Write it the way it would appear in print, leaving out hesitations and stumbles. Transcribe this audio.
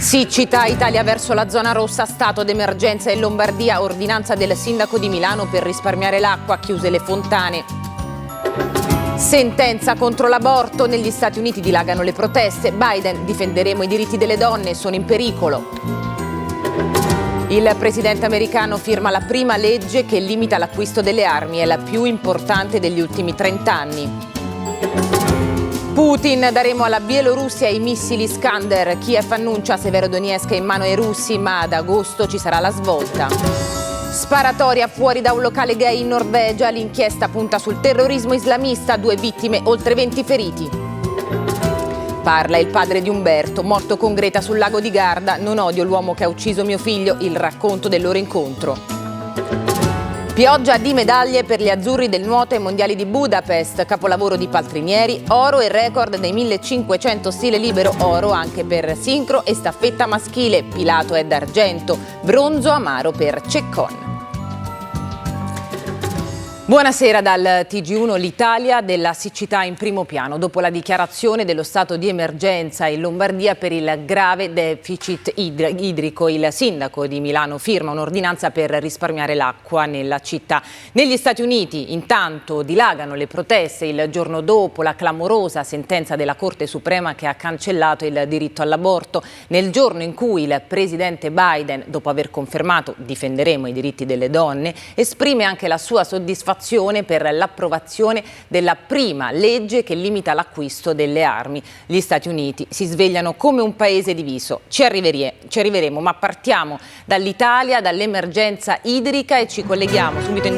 Siccità, Italia verso la zona rossa, stato d'emergenza in Lombardia, ordinanza del sindaco di Milano per risparmiare l'acqua, chiuse le fontane. Sentenza contro l'aborto, negli Stati Uniti dilagano le proteste, Biden, difenderemo i diritti delle donne, sono in pericolo. Il presidente americano firma la prima legge che limita l'acquisto delle armi, è la più importante degli ultimi 30 anni. Putin, daremo alla Bielorussia i missili Iskander. Kiev annuncia Severodonetsk in mano ai russi, ma ad agosto ci sarà la svolta. Sparatoria fuori da un locale gay in Norvegia, l'inchiesta punta sul terrorismo islamista, 2 vittime, oltre 20 feriti. Parla il padre di Umberto, morto con Greta sul lago di Garda, non odio l'uomo che ha ucciso mio figlio, il racconto del loro incontro. Pioggia di medaglie per gli azzurri del nuoto ai mondiali di Budapest, capolavoro di Paltrinieri, oro e record dei 1500 stile libero, oro anche per sincro e staffetta maschile, Pilato è d'argento, bronzo amaro per Ceccon. Buonasera dal TG1, l'Italia della siccità in primo piano. Dopo la dichiarazione dello stato di emergenza in Lombardia per il grave deficit idrico, il sindaco di Milano firma un'ordinanza per risparmiare l'acqua nella città. Negli Stati Uniti intanto dilagano le proteste il giorno dopo la clamorosa sentenza della Corte Suprema che ha cancellato il diritto all'aborto, nel giorno in cui il presidente Biden, dopo aver confermato difenderemo i diritti delle donne, esprime anche la sua soddisfazione per l'approvazione della prima legge che limita l'acquisto delle armi. Gli Stati Uniti si svegliano come un paese diviso. Ci arriveremo, ma partiamo dall'Italia, dall'emergenza idrica e ci colleghiamo subito in